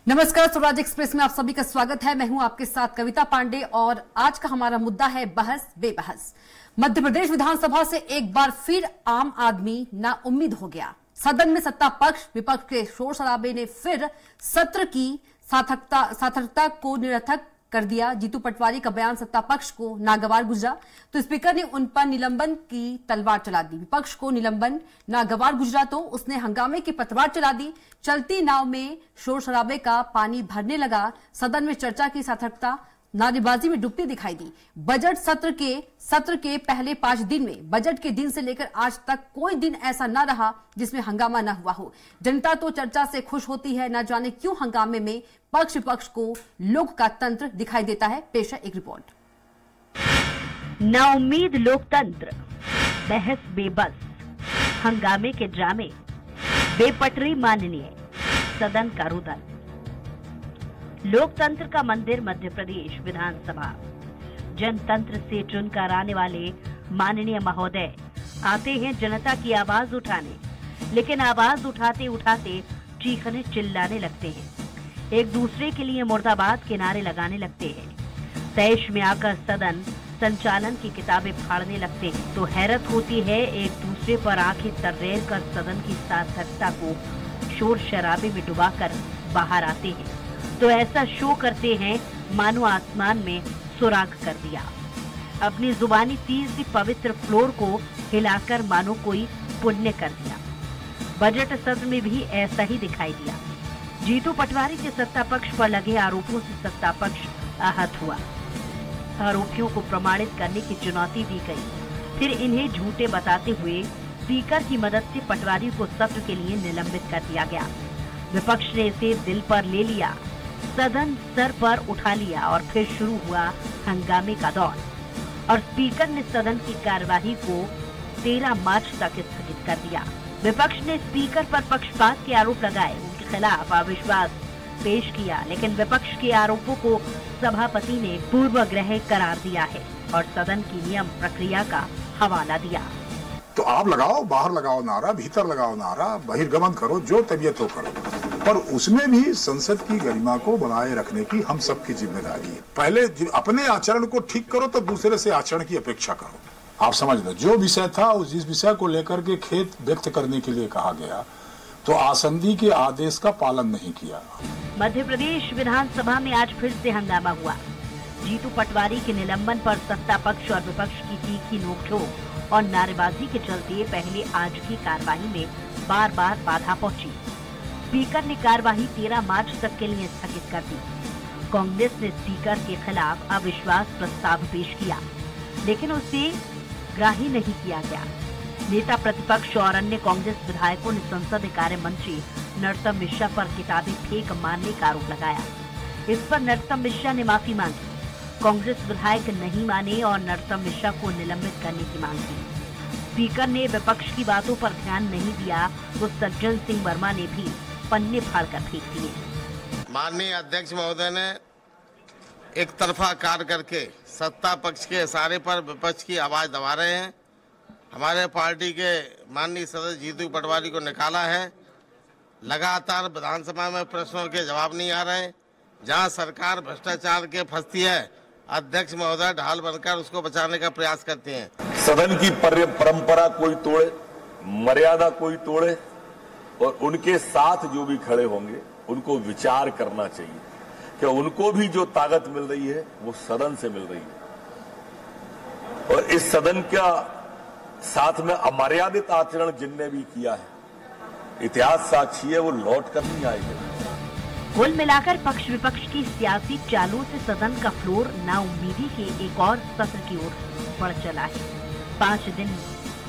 नमस्कार, स्वराज एक्सप्रेस में आप सभी का स्वागत है। मैं हूं आपके साथ कविता पांडे और आज का हमारा मुद्दा है बहस बेबहस। मध्य प्रदेश विधानसभा से एक बार फिर आम आदमी नाउम्मीद हो गया। सदन में सत्ता पक्ष विपक्ष के शोर शराबे ने फिर सत्र की सार्थकता को निरर्थक कर दिया। जीतू पटवारी का बयान सत्ता पक्ष को नागवार गुजरा तो स्पीकर ने उन पर निलंबन की तलवार चला दी। विपक्ष को निलंबन नागवार गुजरा तो उसने हंगामे की पतवार चला दी। चलती नाव में शोर शराबे का पानी भरने लगा। सदन में चर्चा की सार्थकता नारेबाजी में डूबती दिखाई दी। बजट सत्र के पहले 5 दिन में बजट के दिन से लेकर आज तक कोई दिन ऐसा न रहा जिसमें हंगामा न हुआ हो। जनता तो चर्चा से खुश होती है, न जाने क्यों हंगामे में पक्ष विपक्ष को लोक का तंत्र दिखाई देता है। पेश है एक रिपोर्ट। नाउम्मीद लोकतंत्र, बहस बेबस, हंगामे के ड्रामे, बेपटरी माननीय, सदन का रुदन। लोकतंत्र का मंदिर मध्य प्रदेश विधानसभा। जनतंत्र से चुनकर आने वाले माननीय महोदय आते हैं जनता की आवाज उठाने, लेकिन आवाज उठाते उठाते चीखने चिल्लाने लगते हैं। एक दूसरे के लिए मुर्दाबाद के नारे लगाने लगते हैं। तैश में आकर सदन संचालन की किताबें फाड़ने लगते हैं तो हैरत होती है। एक दूसरे पर आंखें तर्रेर कर सदन की सार्थकता को शोर शराबे में डुबाकर बाहर आते हैं तो ऐसा शो करते हैं मानो आसमान में सुराग कर दिया। अपनी जुबानी तीर सी पवित्र फ्लोर को हिलाकर मानो कोई पुण्य कर दिया। बजट सत्र में भी ऐसा ही दिखाई दिया। जीतू पटवारी के सत्ता पक्ष पर लगे आरोपों से सत्ता पक्ष आहत हुआ। आरोपियों को प्रमाणित करने की चुनौती दी गई। फिर इन्हें झूठे बताते हुए स्पीकर की मदद से पटवारी को सत्र के लिए निलंबित कर दिया गया। विपक्ष ने इसे दिल पर ले लिया, सदन सर पर उठा लिया और फिर शुरू हुआ हंगामे का दौर और स्पीकर ने सदन की कार्यवाही को 13 मार्च तक स्थगित कर दिया। विपक्ष ने स्पीकर पर पक्षपात के आरोप लगाए, उनके खिलाफ अविश्वास पेश किया, लेकिन विपक्ष के आरोपों को सभापति ने पूर्वग्रह करार दिया है और सदन की नियम प्रक्रिया का हवाला दिया। तो आप लगाओ, बाहर लगाओ नारा, भीतर लगाओ नारा, बहिर्गमन करो, जो तबीयत हो करो, पर उसमें भी संसद की गरिमा को बनाए रखने की हम सबकी जिम्मेदारी है। पहले अपने आचरण को ठीक करो तो दूसरे से आचरण की अपेक्षा करो। आप समझ लो, जो विषय था जिस विषय को लेकर के खेद व्यक्त करने के लिए कहा गया तो आसंदी के आदेश का पालन नहीं किया। मध्य प्रदेश विधानसभा में आज फिर से हंगामा हुआ। जीतू पटवारी के निलंबन पर सत्ता पक्ष और विपक्ष की तीखी नोकझोंक और नारेबाजी के चलते पहले आज की कार्यवाही में बार बार बाधा पहुंची। स्पीकर ने कार्यवाही 13 मार्च तक के लिए स्थगित कर दी। कांग्रेस ने स्पीकर के खिलाफ अविश्वास प्रस्ताव पेश किया, लेकिन उसे ग्राह्य नहीं किया गया। नेता प्रतिपक्ष और अन्य कांग्रेस विधायकों ने संसदीय कार्य मंत्री नरोत्तम मिश्रा पर किताबें फेंक मारने का आरोप लगाया। इस पर नरोत्तम मिश्रा ने माफी मांगी। कांग्रेस विधायक नहीं माने और नरोत्तम मिश्रा को निलंबित करने की मांग की। स्पीकर ने विपक्ष की बातों पर ध्यान नहीं दिया तो सज्जन सिंह वर्मा ने भी पन्ने फाड़कर फेंक दिए। माननीय अध्यक्ष महोदय ने एक तरफा कार्य करके सत्ता पक्ष के इशारे पर विपक्ष की आवाज दबा रहे हैं। हमारे पार्टी के माननीय सदस्य जीतू पटवारी को निकाला है। लगातार विधानसभा में प्रश्नों के जवाब नहीं आ रहे। जहां सरकार भ्रष्टाचार के फंसती है, अध्यक्ष महोदय ढाल बनकर उसको बचाने का प्रयास करते हैं। सदन की परंपरा कोई तोड़े, मर्यादा कोई तोड़े और उनके साथ जो भी खड़े होंगे उनको विचार करना चाहिए कि उनको भी जो ताकत मिल रही है वो सदन से मिल रही है और इस सदन का साथ में अमर्यादित आचरण जिनने भी किया है, इतिहास साक्षी है, वो लौट कर नहीं आएगा। कुल मिलाकर पक्ष विपक्ष की सियासी चालों से सदन का फ्लोर नाउम्मीदी के एक और सत्र की ओर बढ़ चला है। 5 दिन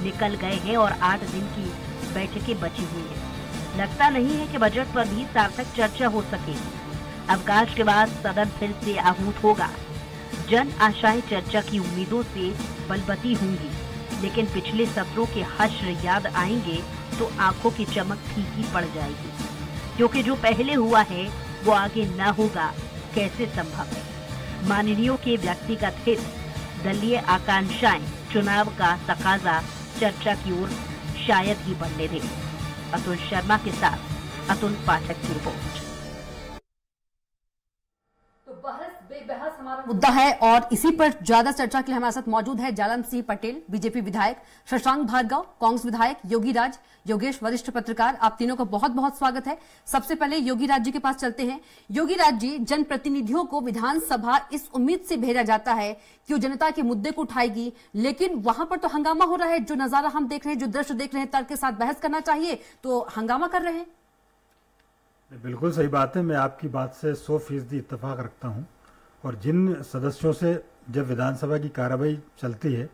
निकल गए हैं और 8 दिन की बैठकें बची हुई हैं। लगता नहीं है कि बजट पर भी सार्थक चर्चा हो सकेगी। अवकाश के बाद सदन फिर से आहूत होगा। जन आशाएं चर्चा की उम्मीदों से बलबती होंगी, लेकिन पिछले सत्रों के हश्र याद आएंगे तो आंखों की चमक फीकी पड़ जाएगी, क्योंकि जो पहले हुआ है वो आगे न होगा कैसे संभव है। माननीयों के व्यक्तिगत हित, दलीय आकांक्षाएं, चुनाव का तकाजा चर्चा की ओर शायद ही बढ़ने दे। अतुल शर्मा के साथ अतुल पाठक की रिपोर्ट। हमारा मुद्दा है और इसी पर ज्यादा चर्चा के लिए हमारे साथ मौजूद है जालम सिंह पटेल, बीजेपी विधायक, शशांक भार्गव, कांग्रेस विधायक, योगी राज, योगेश, वरिष्ठ पत्रकार। आप तीनों का बहुत बहुत स्वागत है। सबसे पहले योगी राज जी के पास चलते हैं। योगी राज जी, जनप्रतिनिधियों को विधानसभा इस उम्मीद से भेजा जाता है कि वो जनता के मुद्दे को उठाएगी, लेकिन वहां पर तो हंगामा हो रहा है। जो नजारा हम देख रहे हैं, जो दृश्य देख रहे हैं, तर्क के साथ बहस करना चाहिए तो हंगामा कर रहे हैं। बिल्कुल सही बात है। मैं आपकी बात से 100% इत्तेफाक रखता हूं। और जिन सदस्यों से जब विधानसभा की कार्रवाई चलती है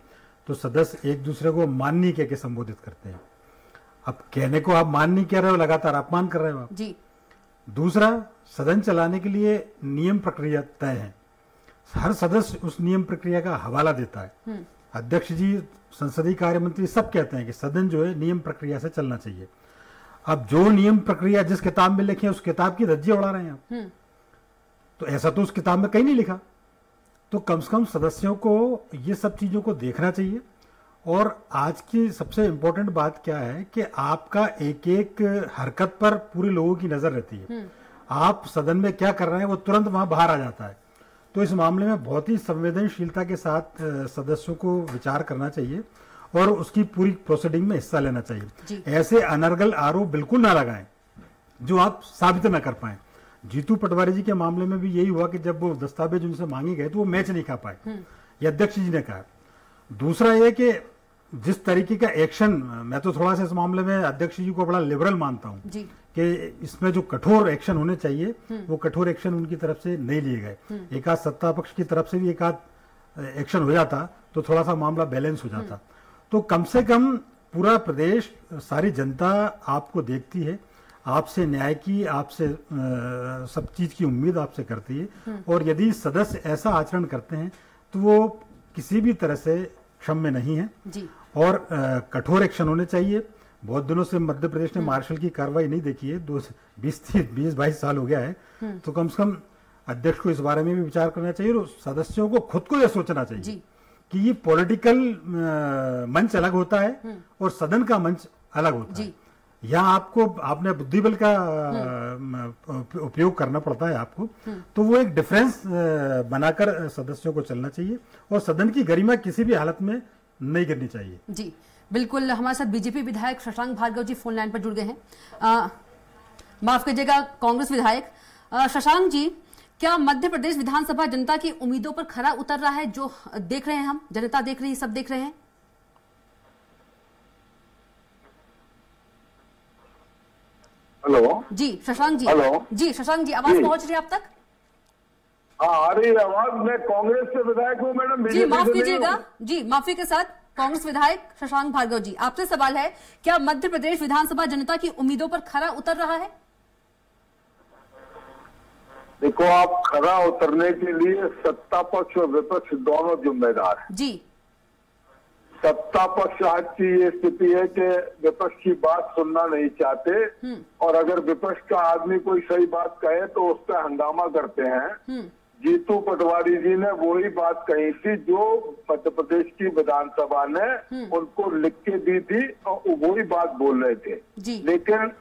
तो सदस्य एक दूसरे को माननीय कह के संबोधित करते हैं। अब कहने को आप माननीय कह रहे हो, लगातार अपमान कर रहे हो आप जी। दूसरा, सदन चलाने के लिए नियम प्रक्रिया तय है। हर सदस्य उस नियम प्रक्रिया का हवाला देता है। अध्यक्ष जी, संसदीय कार्य मंत्री सब कहते हैं कि सदन जो है नियम प्रक्रिया से चलना चाहिए। अब जो नियम प्रक्रिया जिस किताब में लिखे उस किताब की धज्जियां उड़ा रहे हैं आप। तो ऐसा तो उस किताब में कहीं नहीं लिखा। तो कम से कम सदस्यों को ये सब चीजों को देखना चाहिए। और आज की सबसे इंपॉर्टेंट बात क्या है कि आपका एक एक हरकत पर पूरे लोगों की नजर रहती है। आप सदन में क्या कर रहे हैं वो तुरंत वहां बाहर आ जाता है। तो इस मामले में बहुत ही संवेदनशीलता के साथ सदस्यों को विचार करना चाहिए और उसकी पूरी प्रोसीडिंग में हिस्सा लेना चाहिए। ऐसे अनर्गल आरोप बिल्कुल ना लगाएं जो आप साबित ना कर पाए। जीतू पटवारी जी के मामले में भी यही हुआ कि जब वो दस्तावेज उनसे मांगे गए तो वो मैच नहीं खा पाए, ये अध्यक्ष जी ने कहा। दूसरा ये कि जिस तरीके का एक्शन, मैं तो थोड़ा सा इस मामले में अध्यक्ष जी को बड़ा लिबरल मानता हूं कि इसमें जो कठोर एक्शन होने चाहिए वो कठोर एक्शन उनकी तरफ से नहीं लिए गए। एक आध सत्ता पक्ष की तरफ से भी एक आध एक्शन हो जाता तो थोड़ा सा मामला बैलेंस हो जाता। तो कम से कम पूरा प्रदेश, सारी जनता आपको देखती है, आपसे न्याय की, आपसे सब चीज की उम्मीद आपसे करती है। और यदि सदस्य ऐसा आचरण करते हैं तो वो किसी भी तरह से क्षम्य नहीं है जी। और कठोर एक्शन होने चाहिए। बहुत दिनों से मध्य प्रदेश ने मार्शल की कार्रवाई नहीं देखी है, 20-22 साल हो गया है। तो कम से कम अध्यक्ष को इस बारे में भी विचार करना चाहिए और सदस्यों को खुद को यह सोचना चाहिए कि ये पॉलिटिकल मंच अलग होता है और सदन का मंच अलग होता है। यहाँ आपने बुद्धिबल का उपयोग करना पड़ता है आपको। तो वो एक डिफरेंस बनाकर सदस्यों को चलना चाहिए और सदन की गरिमा किसी भी हालत में नहीं गिरनी चाहिए। जी बिल्कुल। हमारे साथ बीजेपी विधायक शशांक भार्गव जी फोन लाइन पर जुड़ गए हैं। माफ कीजिएगा, कांग्रेस विधायक शशांक जी, क्या मध्य प्रदेश विधानसभा जनता की उम्मीदों पर खरा उतर रहा है? जो देख रहे हैं हम, जनता देख रही है, सब देख रहे हैं। हेलो जी शशांक जी। हेलो जी शशांक जी, आवाज पहुंच रही है आप तक? हाँ आ रही है आवाज। मैं कांग्रेस से विधायक हूँ मैडम। जी माफ कीजिएगा जी, माफी के साथ कांग्रेस विधायक शशांक भार्गव जी, आपसे सवाल है, क्या मध्य प्रदेश विधानसभा जनता की उम्मीदों पर खरा उतर रहा है? देखो, आप खरा उतरने के लिए सत्ता पक्ष और विपक्ष दोनों जिम्मेदार हैं जी। सत्ता पक्ष आज की ये स्थिति है कि विपक्ष की बात सुनना नहीं चाहते और अगर विपक्ष का आदमी कोई सही बात कहे तो उस पर हंगामा करते हैं। जीतू पटवारी जी ने वही बात कही थी जो मध्य प्रदेश की विधानसभा ने उनको लिख के दी थी और वही बात बोल रहे थे। लेकिन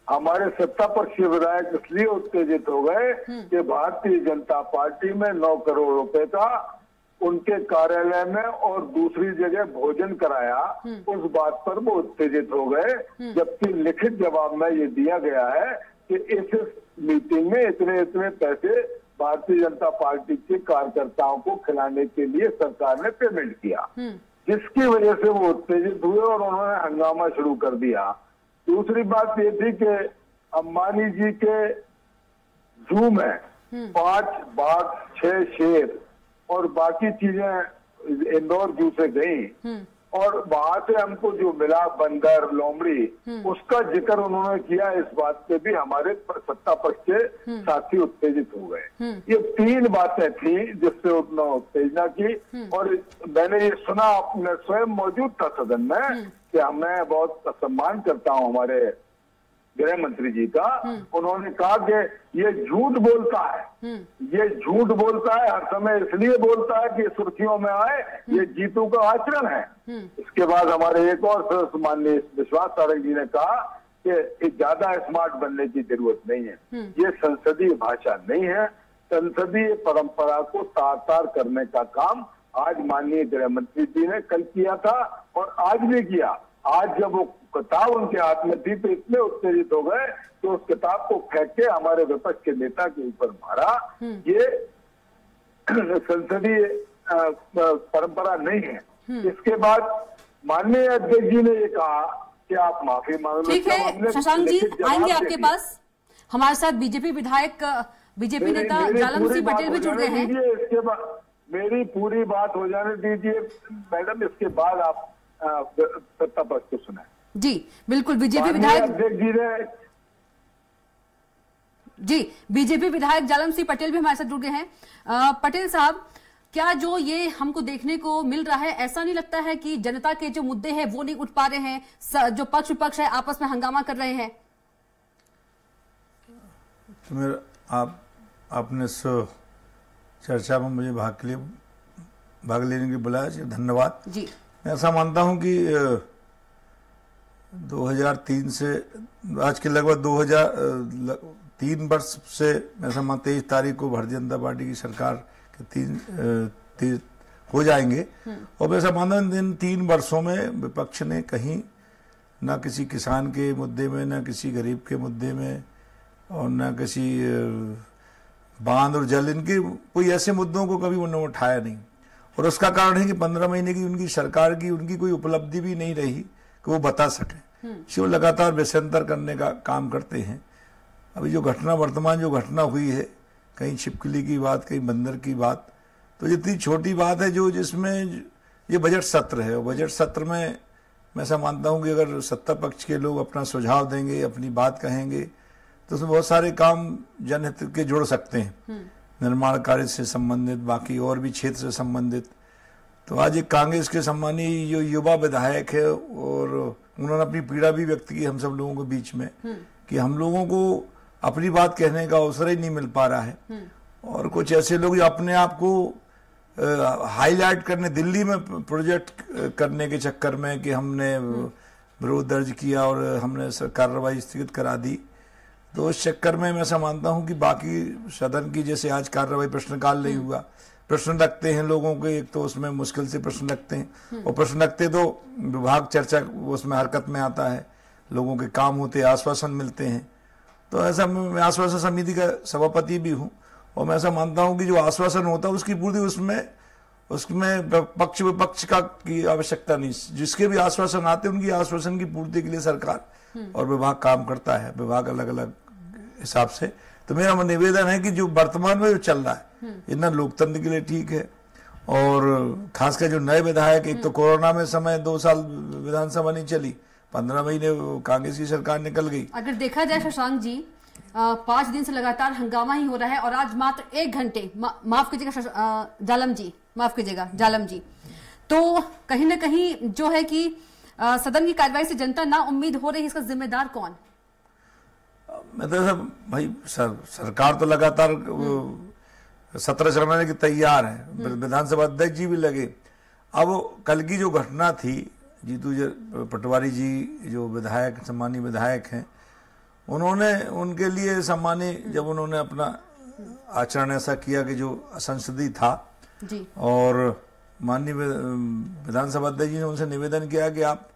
हमारे सत्ता पक्ष के विधायक इसलिए उत्तेजित हो गए कि भारतीय जनता पार्टी में 9 करोड़ रुपए का उनके कार्यालय में और दूसरी जगह भोजन कराया, उस बात पर वो उत्तेजित हो गए। जबकि लिखित जवाब में ये दिया गया है कि इस मीटिंग में इतने इतने पैसे भारतीय जनता पार्टी के कार्यकर्ताओं को खिलाने के लिए सरकार ने पेमेंट किया, जिसकी वजह से वो उत्तेजित हुए और उन्होंने हंगामा शुरू कर दिया। दूसरी बात ये थी कि अंबानी जी के जू में 5 बाघ 6 शेर और बाकी चीजें इंदौर जू से गई और वहां से हमको जो मिला बंदर लोमड़ी, उसका जिक्र उन्होंने किया। इस बात पे भी हमारे सत्ता पक्ष के साथी उत्तेजित हो गए। ये 3 बातें थी जिससे उन्होंने उत्तेजना की। और मैंने ये सुना, मैं स्वयं मौजूद था सदन में, कि मैं बहुत सम्मान करता हूँ हमारे गृह मंत्री जी का। उन्होंने कहा कि ये झूठ बोलता है, ये झूठ बोलता है, हर समय इसलिए बोलता है कि सुर्खियों में आए, ये जीतू का आचरण है। इसके बाद हमारे एक और सदस्य माननीय विश्वास सारंग जी ने कहा कि ज्यादा स्मार्ट बनने की जरूरत नहीं है, ये संसदीय भाषा नहीं है। संसदीय परंपरा को तार-तार करने का काम आज माननीय गृह मंत्री जी ने कल किया था और आज भी किया। आज जब वो किताब उनके हाथ में थी तो इतने उत्तेजित हो गए कि उस किताब को फेंक के हमारे विपक्ष के नेता के ऊपर मारा। ये संसदीय परंपरा नहीं है। इसके बाद माननीय अध्यक्ष जी ने ये कहा कि आप माफी मांग लो। ठीक है शशांक जी, आएंगे आपके पास। हमारे साथ बीजेपी विधायक, बीजेपी नेता जालम सिंह पटेल भी जुड़ गए हैं। इसके बाद मेरी पूरी बात हो जाने दीजिए मैडम, इसके बाद आप सत्ता पक्ष को सुनाए। जी बिल्कुल, बीजेपी विधायक अध्यक्ष जी ने बीजेपी विधायक जालम सिंह पटेल भी हमारे साथ जुड़ गए हैं। पटेल साहब, क्या जो ये हमको देखने को मिल रहा है, ऐसा नहीं लगता है कि जनता के जो मुद्दे हैं वो नहीं उठ पा रहे हैं, जो पक्ष विपक्ष है आपस में हंगामा कर रहे हैं? तो मेरा आपने चर्चा में मुझे भाग लेने के लिए बुलाया, धन्यवाद जी। मैं ऐसा मानता हूं कि 2003 से आज के लगभग 2003 वर्ष से ऐसा मानते 23 तारीख को भारतीय जनता पार्टी की सरकार के 3 हो जाएंगे। और मैं ऐसा मानता हूं इन 3 वर्षों में विपक्ष ने कहीं ना किसी किसान के मुद्दे में, ना किसी गरीब के मुद्दे में, और न किसी बांध और जल, इनके कोई ऐसे मुद्दों को कभी उन्होंने उठाया नहीं। और उसका कारण है कि 15 महीने की उनकी सरकार की उनकी कोई उपलब्धि भी नहीं रही कि वो बता सके। वो लगातार व्यसंतर करने का काम करते हैं। अभी जो घटना वर्तमान जो घटना हुई है, कहीं छिपकली की बात, कहीं बंदर की बात, तो जितनी छोटी बात है जो जिसमें ये बजट सत्र है, और बजट सत्र में मैं ऐसा मानता हूं कि अगर सत्ता पक्ष के लोग अपना सुझाव देंगे, अपनी बात कहेंगे, तो उसमें बहुत सारे काम जनहित के जुड़ सकते हैं, निर्माण कार्य से संबंधित, बाकी और भी क्षेत्र से संबंधित। तो आज एक कांग्रेस के सम्मानीय जो युवा विधायक है, और उन्होंने अपनी पीड़ा भी व्यक्त की हम सब लोगों के बीच में कि हम लोगों को अपनी बात कहने का अवसर ही नहीं मिल पा रहा है। और कुछ ऐसे लोग जो अपने आप को हाईलाइट करने, दिल्ली में प्रोजेक्ट करने के चक्कर में कि हमने विरोध दर्ज किया और हमने कार्रवाई स्थगित करा दी, तो उस चक्कर में मैं ऐसा मानता हूं कि बाकी सदन की जैसे आज कार्रवाई प्रश्नकाल नहीं हुआ, प्रश्न रखते हैं लोगों के, एक तो उसमें मुश्किल से प्रश्न रखते हैं, और प्रश्न रखते तो विभाग चर्चा उसमें हरकत में आता है, लोगों के काम होते, आश्वासन मिलते हैं। तो ऐसा मैं आश्वासन समिति का सभापति भी हूं, और मैं ऐसा मानता हूं कि जो आश्वासन होता है उसकी पूर्ति उसमें पक्ष विपक्ष का की आवश्यकता नहीं, जिसके भी आश्वासन आते हैं उनकी आश्वासन की पूर्ति के लिए सरकार और विभाग काम करता है, विभाग अलग अलग हिसाब से। तो मेरा निवेदन है कि जो वर्तमान में जो चल रहा है इतना लोकतंत्र के लिए ठीक है, और खासकर जो नए विधायक, एक तो कोरोना में समय 2 साल विधानसभा नहीं चली, 15 महीने कांग्रेस की सरकार निकल गई। अगर देखा जाए शशांक जी, 5 दिन से लगातार हंगामा ही हो रहा है, और आज मात्र 1 घंटे, माफ कीजिएगा जालम जी, माफ कीजिएगा जालम जी, तो कहीं ना कहीं जो है कि सदन की कार्रवाई से जनता ना उम्मीद हो रही है, इसका जिम्मेदार कौन? मैं तो भाई सरकार तो लगातार सत्र चलाने की तैयार है, विधानसभा अध्यक्ष जी भी लगे। अब कल की जो घटना थी, जीतू पटवारी जी जो विधायक, सम्मानीय विधायक हैं, उन्होंने उनके लिए सम्मानीय, जब उन्होंने अपना आचरण ऐसा किया कि जो असंसदीय था जी, और माननीय विधानसभा अध्यक्ष जी ने उनसे निवेदन किया कि आप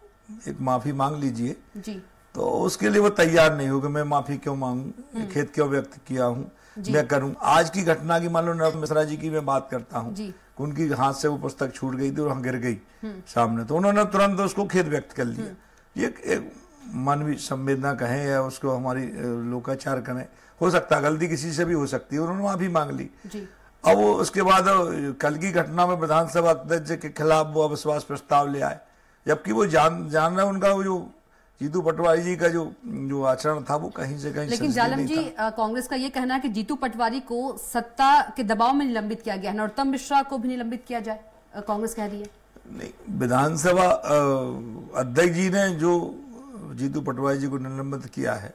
एक माफी मांग लीजिए जी, तो उसके लिए वो तैयार नहीं हो कि मैं माफी क्यों मांगू, खेद क्यों व्यक्त किया हूं, मैं करूं। आज की घटना की मान लो नरोत्तम मिश्रा जी की मैं बात करता हूं, उनकी हाथ से वो पुस्तक छूट गई थी और वहां गिर गई सामने, तो उन्होंने तुरंत उसको खेद व्यक्त कर लिया। ये एक मानवीय संवेदना कहें या उसको हमारी लोकाचार कहें, हो सकता है गलती किसी से भी हो सकती है, उन्होंने माफी मांग ली। अब वो उसके बाद कल की घटना में विधानसभा अध्यक्ष के खिलाफ वो अविश्वास प्रस्ताव ले आए, जबकि वो जान रहा है उनका जो जीतू पटवारी जी का जो आचरण था वो कहीं से कहीं। लेकिन जालम जी, कांग्रेस का ये कहना है कि जीतू पटवारी को सत्ता के दबाव में निलंबित किया गया, नरोत्तम मिश्रा को भी निलंबित किया जाए, कांग्रेस कह रही है। नहीं, विधानसभा अध्यक्ष जी ने जो जीतू पटवारी जी को निलंबित किया है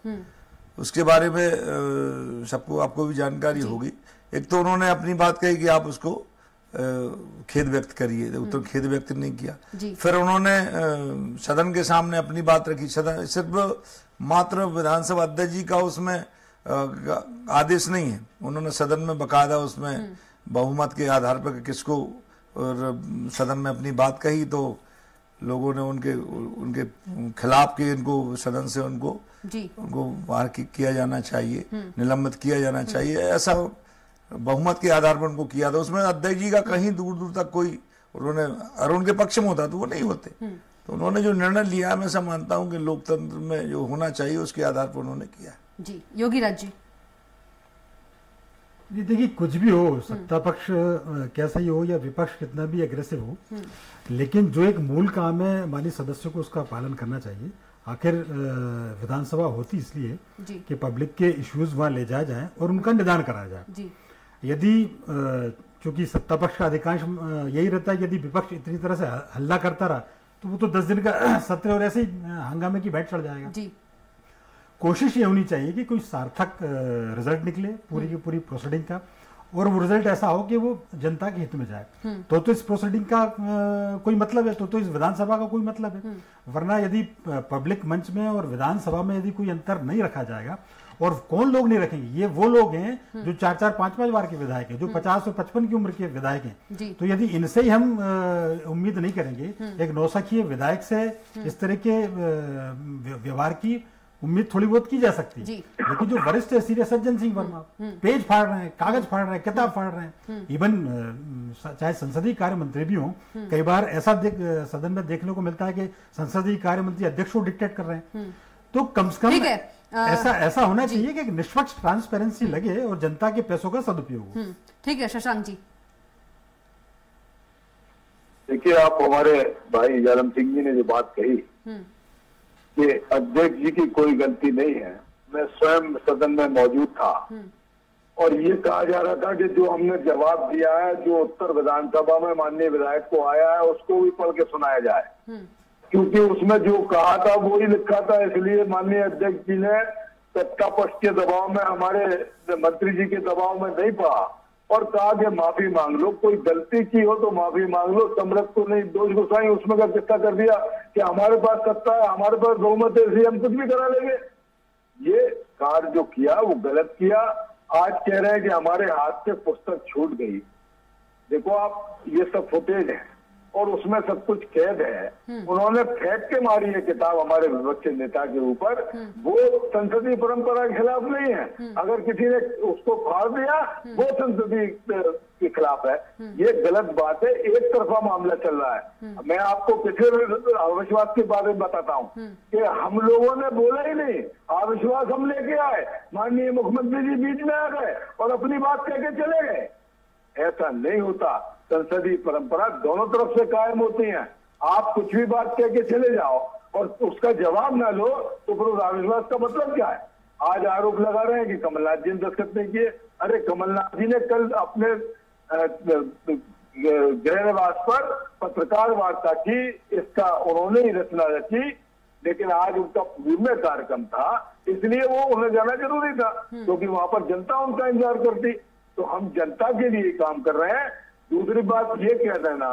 उसके बारे में सबको, आपको भी जानकारी होगी। एक तो उन्होंने अपनी बात कही कि आप उसको खेद व्यक्त करिए, तो खेद व्यक्त नहीं किया। फिर उन्होंने सदन के सामने अपनी बात रखी, सदन सिर्फ मात्र विधानसभा अध्यक्ष जी का उसमें आदेश नहीं है। उन्होंने सदन में बकायदा उसमें बहुमत के आधार पर किसको और सदन में अपनी बात कही, तो लोगों ने उनके खिलाफ के इनको सदन से उनको बाहर किया जाना चाहिए, निलंबित किया जाना चाहिए, ऐसा बहुमत के आधार पर उनको किया था। उसमें अध्यक्ष जी का कहीं दूर दूर तक कोई उन्होंने अगर उनके पक्ष में होता तो वो नहीं होते। तो उन्होंने जो निर्णय लिया, मैं ऐसा मानता हूं कि लोकतंत्र में जो होना चाहिए उसके आधार पर उन्होंने किया। जी योगी राज जी। देखिए, कुछ भी हो, सत्ता पक्ष कैसा ही हो या विपक्ष कितना भी एग्रेसिव हो, लेकिन जो एक मूल काम है माननीय सदस्यों को उसका पालन करना चाहिए। आखिर विधानसभा होती इसलिए कि पब्लिक के इश्यूज वहां ले जाए जाएं और उनका निदान कराया जाए। यदि चूंकि सत्ता पक्ष का अधिकांश यही रहता है, यदि विपक्ष इतनी तरह से हल्ला करता रहा तो वो तो 10 दिन का सत्र और ऐसे ही हंगामे की बैठ चढ़ जाएगा। कोशिश ये होनी चाहिए कि कोई सार्थक रिजल्ट निकले पूरी की पूरी प्रोसीडिंग का, और वो रिजल्ट ऐसा हो कि वो जनता के हित में जाए। तो इस प्रोसीडिंग का कोई मतलब है, तो इस विधानसभा का कोई मतलब है। वरना यदि पब्लिक मंच में और विधानसभा में यदि कोई अंतर नहीं रखा जाएगा, और कौन लोग नहीं रखेंगे, ये वो लोग हैं जो 4-4, 5-5 बार के विधायक हैं, जो 50 और 55 की उम्र के विधायक हैं। तो यदि इनसे ही हम उम्मीद नहीं करेंगे, एक नौसखिए विधायक से इस तरह के व्यवहार की उम्मीद थोड़ी बहुत की जा सकती है। लेकिन जो वरिष्ठ है सीरियस सज्जन सिंह वर्मा पेज फाड़ रहे हैं, कागज फाड़ रहे हैं, किताब फाड़ रहे हैं, इवन चाहे संसदीय कार्य मंत्री भी हों, कई बार ऐसा सदन में देखने को मिलता है कि संसदीय कार्य मंत्री अध्यक्ष को डिक्टेट कर रहे हैं। तो कम से कम ऐसा होना चाहिए कि निष्पक्ष ट्रांसपेरेंसी लगे और जनता के पैसों का सदुपयोग हो। ठीक है शशांक जी। देखिए, आप हमारे भाई जालम सिंह जी ने जो बात कही कि अध्यक्ष जी की कोई गलती नहीं है, मैं स्वयं सदन में मौजूद था और ये कहा जा रहा था कि जो हमने जवाब दिया है, जो उत्तर विधानसभा में माननीय विधायक को आया है, उसको भी पढ़ के सुनाया जाए, क्योंकि उसमें जो कहा था वो ही लिखा था। इसलिए माननीय अध्यक्ष जी ने सत्ता पक्ष के दबाव में, हमारे मंत्री जी के दबाव में नहीं पड़ा और कहा कि माफी मांग लो, कोई गलती की हो तो माफी मांग लो, समरथ को नहीं दोष घुसाई उसमें का किस्सा कर दिया कि हमारे पास सत्ता है, हमारे पास बहुमत है, इसलिए हम कुछ भी करा लेंगे। ये कार्य जो किया वो गलत किया। आज कह रहे हैं कि हमारे हाथ से पुस्तक छूट गई। देखो आप, ये सब फुटेज है और उसमें सब कुछ कैद है। उन्होंने फेंक के मारी है किताब हमारे विपक्ष नेता के ऊपर, वो संसदीय परंपरा के खिलाफ नहीं है। अगर किसी ने उसको फाड़ दिया वो संसदीय के खिलाफ है। ये गलत बात है, एक तरफा मामला चल रहा है। मैं आपको पिछले अविश्वास के बारे में बताता हूँ कि हम लोगों ने बोला ही नहीं, अविश्वास हम लेके आए, माननीय मुख्यमंत्री जी बीच में आ गए और अपनी बात कह के चले गए। ऐसा नहीं होता। संसदीय परंपरा दोनों तरफ से कायम होती है। आप कुछ भी बात कह के चले जाओ और उसका जवाब ना लो तो फिर अविश्वास का मतलब क्या है? आज आरोप लगा रहे हैं कि कमलनाथ जी ने दस्तखत नहीं किए। अरे कमलनाथ जी ने कल अपने गृह निवास पर पत्रकार वार्ता की, इसका उन्होंने ही रचना रची, लेकिन आज उनका पूर्ण कार्यक्रम था, इसलिए वो उन्हें जाना जरूरी था, क्योंकि वहां पर जनता उनका इंतजार करती। तो हम जनता के लिए काम कर रहे हैं। दूसरी बात ये कह देना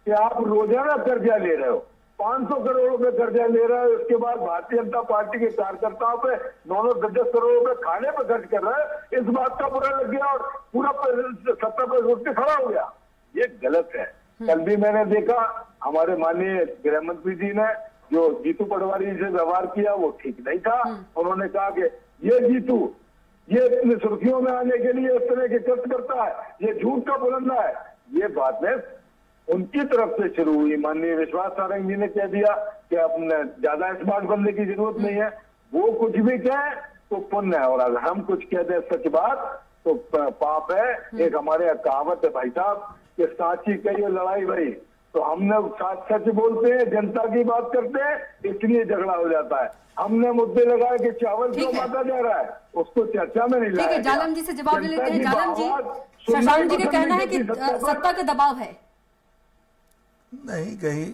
कि आप रोजाना कर्जा ले रहे हो, 500 करोड़ रुपए कर्जा ले रहे हो, उसके बाद भारतीय जनता पार्टी के कार्यकर्ताओं पे 9-10 करोड़ रुपए खाने पे खर्च कर रहे हैं। इस बात का बुरा लग गया और पूरा सत्ता पर उठ के खड़ा हो गया। ये गलत है। कल भी मैंने देखा हमारे माननीय गृह मंत्री जी ने जो जीतू पटवारी से व्यवहार किया वो ठीक नहीं था। उन्होंने कहा कि ये जीतू ये इतनी सुर्खियों में आने के लिए इस तरह के कष्ट करता है, ये झूठ का बुलंदा है। ये बातें उनकी तरफ से शुरू हुई। माननीय विश्वास सारंग जी ने कह दिया कि अपने ज्यादा स्मार्ट बनने की जरूरत नहीं है। वो कुछ भी कहे तो पुण्य है, और अगर हम कुछ कह दें सच बात तो पाप है। एक हमारे कहावत है भाई साहब कि सांची कही और लड़ाई भई, तो हमने सच बोलते हैं, जनता की बात करते हैं, इसलिए झगड़ा हो जाता है। हमने मुद्दे लगाए कि चावल क्यों मांगा जा रहा है, उसको चर्चा में नहीं लाया। ठीक है, जालम जी से जवाब ले लेते हैं। जालम जी, शशांक जी का कहना है कि सत्ता का दबाव है। नहीं, कहीं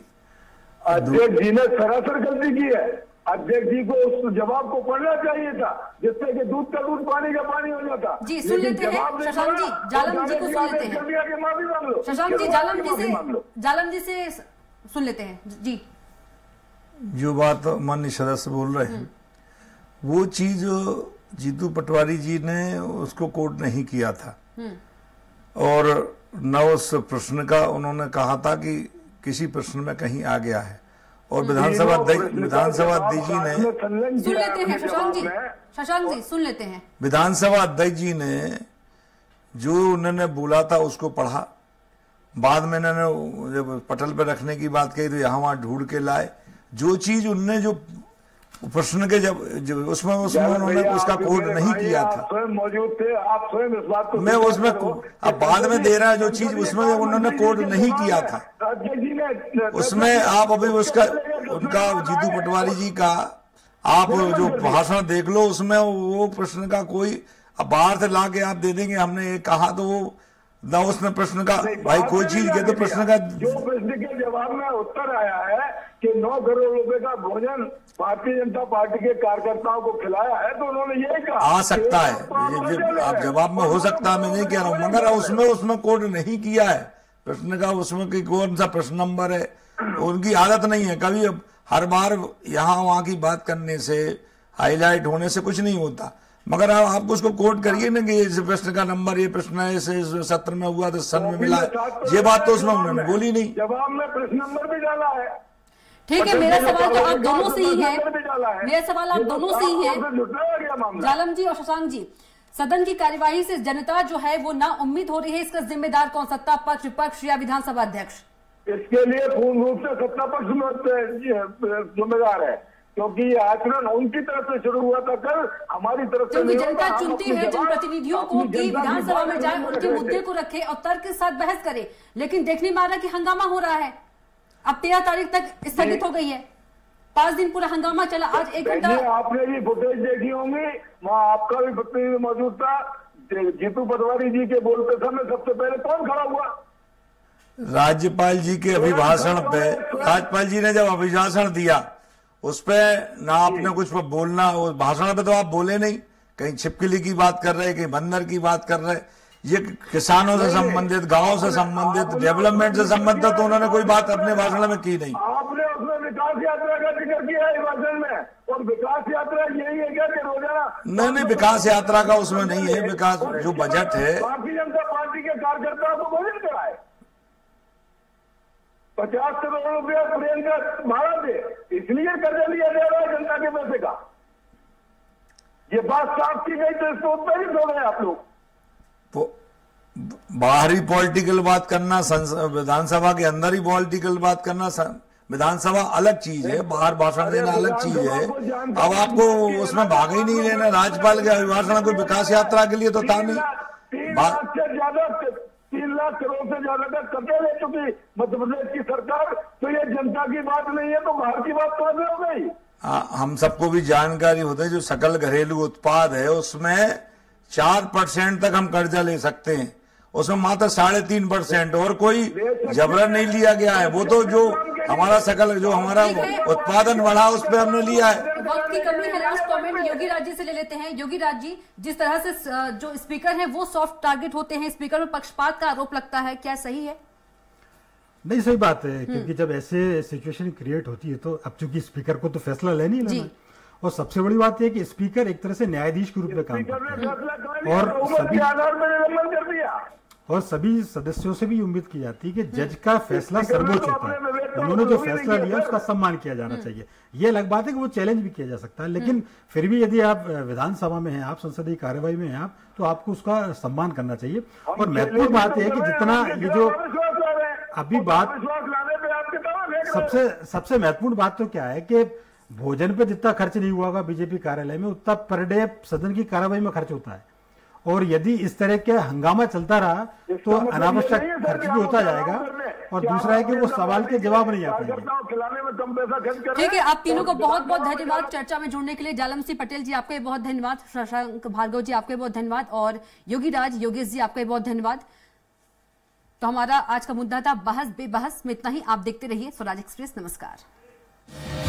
अध्यक्ष जी ने सरासर गलती की है। अध्यक्ष जी को उस जवाब को पढ़ना चाहिए था, जिससे कि दूध का दूध पानी का पानी हो जाता। जी सुन लेते हैं शशांक जी, जालम जी को सुन लेते हैं। माफी मांग लो शशांक जी, जालम जी से सुन लेते हैं। जी, जो बात माननीय सदस्य बोल रहे हैं वो चीज जीतू पटवारी जी ने उसको कोट नहीं किया था और न उस प्रश्न का उन्होंने कहा था कि किसी प्रश्न में कहीं आ गया है। और विधानसभा अध्यक्ष जी ने सुन लेते हैं शशांक जी सुन लेते हैं। विधानसभा अध्यक्ष जी ने जो उन्होंने बोला था उसको पढ़ा, बाद में इन्होंने जब पटल पर रखने की बात कही तो यहाँ वहां ढूंढ के लाए। जो चीज उनने जो प्रश्न के जब उसमें उन्होंने उसका कोड नहीं किया था, स्वयं मौजूद थे, आप स्वयं इस बात को मैं उसमें अब बाद में दे रहा है जो चीज उसमें उन्होंने कोड नहीं किया था उसमें आप अभी उनका जीतू पटवारी जी का आप जो भाषण देख लो, उसमें वो प्रश्न का कोई अब बाहर से ला के आप दे देंगे हमने ये कहा तो वो ना उसमें प्रश्न का भाई कोई चीज के तो प्रश्न का जो प्रश्न के जवाब में उत्तर आया है कि 9 करोड़ रुपए का भोजन भारतीय जनता पार्टी के कार्यकर्ताओं को खिलाया है, तो उन्होंने यही कहा आ सकता है आप जवाब में हो सकता है, मैं नहीं कह रहा हूँ, मगर उसमें कोड नहीं किया है प्रश्न का। उसमें कि कौन सा प्रश्न नंबर है, उनकी आदत नहीं है कभी अब हर बार यहाँ वहां की बात करने से हाईलाइट होने से कुछ नहीं होता, मगर आप उसको कोट करिए ना कि इस प्रश्न का नंबर ये प्रश्न है इस सत्र में हुआ तो सन में मिला, ये बात तो उसमें उन्होंने बोली नहीं। जवाब में प्रश्न नंबर भी डाला है। ठीक है, मेरा सवाल तो आप दोनों से ही है, मेरा सवाल आप दोनों से ही है जालम जी और शशांक जी। सदन की कार्यवाही से जनता जो है वो ना उम्मीद हो रही है, इसका जिम्मेदार कौन, सत्ता पक्ष, विपक्ष या विधानसभा अध्यक्ष? इसके लिए पूर्ण रूप से सत्ता पक्ष जिम्मेदार है, क्योंकि ये आचरण उनकी तरफ से शुरू हुआ था, कल हमारी तरफ से। क्योंकि जनता चुनती है जिन प्रतिनिधियों को कि विधानसभा में जाए, उनके मुद्दे को रखे और तर्क के साथ बहस करे, लेकिन देखने में आ रहा है कि हंगामा हो रहा है। अब 13 तारीख तक स्थगित हो गई है, 5 दिन पूरा हंगामा चला, आज 1 घंटा। आपने भी फुटेज देखी होंगी, वहाँ आपका भी प्रतिनिधि मौजूद था, जीतू पटवारी जी के बोलते समय सबसे पहले कौन खड़ा हुआ? राज्यपाल जी के अभिभाषण पे, राज्यपाल जी ने जब अभिभाषण दिया उस पे ना आपने कुछ बोलना, उस भाषण पे तो आप बोले नहीं, कहीं छिपकली की बात कर रहे, कहीं बंदर की बात कर रहे, ये किसानों से संबंधित, गांव से संबंधित, डेवलपमेंट से संबंधित तो उन्होंने कोई बात अपने भाषण में की नहीं। आपने उसमें विकास यात्रा का जिक्र किया है भाषण में, और विकास यात्रा यही है क्या कि रोजाना? नहीं, विकास यात्रा का उसमें नहीं है, विकास जो बजट है भारतीय जनता पार्टी के कार्यकर्ताओं को भोजन कराए, 50 करोड़ रुपया प्रियंका भाड़ा दे, इसलिए कर्जा लिया जा रहा है जनता के पैसे का। ये बात साफ की गई तो इसको उत्तरित हो गए आप लोग। बाहरी पॉलिटिकल बात करना, विधानसभा के अंदर ही पॉलिटिकल बात करना, विधानसभा अलग चीज है, बाहर भाषण देना अलग चीज है। अब आपको उसमें भाग ही नहीं लेना। राज्यपाल के अभिभाषण कोई विकास यात्रा के लिए तो था नहीं। 3 लाख से ज्यादा 3 लाख करोड़ से ज्यादा का कर्जा ले चुकी मध्य प्रदेश की सरकार, तो ये जनता की बात नहीं है तो बाहर की बात कौन हो गई? हम सबको भी जानकारी होता है जो सकल घरेलू उत्पाद है उसमें 4% तक हम कर्जा ले सकते हैं, उसमें मात्र 3.5% और कोई जबरन नहीं लिया गया है। वो तो जो हमारा सकल जो हमारा उत्पादन बढ़ा उस पर हमने लिया है। वक्त की कमी है, लास्ट कमेंट योगी राज जी से ले लेते हैं। योगी राज जी, जिस तरह से जो स्पीकर हैं वो सॉफ्ट टारगेट होते हैं, स्पीकर में पक्षपात का आरोप लगता है, क्या सही है? नहीं, सही बात है, क्योंकि जब ऐसे सिचुएशन क्रिएट होती है तो अब चूंकि स्पीकर को तो फैसला लेना ही लेना, और सबसे बड़ी बात यह कि स्पीकर एक तरह से न्यायाधीश के रूप में काम करते हैं और सभी सदस्यों से भी उम्मीद की जाती है कि जज का फैसला सर्वोच्च होता है। उन्होंने जो फैसला लिया उसका सम्मान किया जाना चाहिए। ये अलग बात है कि वो चैलेंज भी किया जा सकता है, लेकिन फिर भी यदि आप विधानसभा में हैं, आप संसदीय कार्यवाही में हैं, आप तो आपको उसका सम्मान करना चाहिए। और महत्वपूर्ण बात यह है कि जितना ये जो अभी बात सबसे महत्वपूर्ण बात तो क्या है कि भोजन पे जितना खर्च नहीं हुआ होगा बीजेपी कार्यालय में, उतना पर डे सदन की कार्यवाही में खर्च होता है। और यदि इस तरह के हंगामा चलता रहा तो अनावश्यक खर्च भी होता जाएगा, और दूसरा है कि वो सवाल के जवाब नहीं आ पाएंगे। ठीक है, आप तीनों को बहुत बहुत धन्यवाद चर्चा में जुड़ने के लिए। जालम सिंह पटेल जी आपका बहुत धन्यवाद, शशांक भार्गव जी आपका बहुत धन्यवाद, और योगी राज योगेश जी आपका बहुत धन्यवाद। तो हमारा आज का मुद्दा था बहस बेबहस में इतना ही। आप देखते रहिए स्वराज एक्सप्रेस। नमस्कार।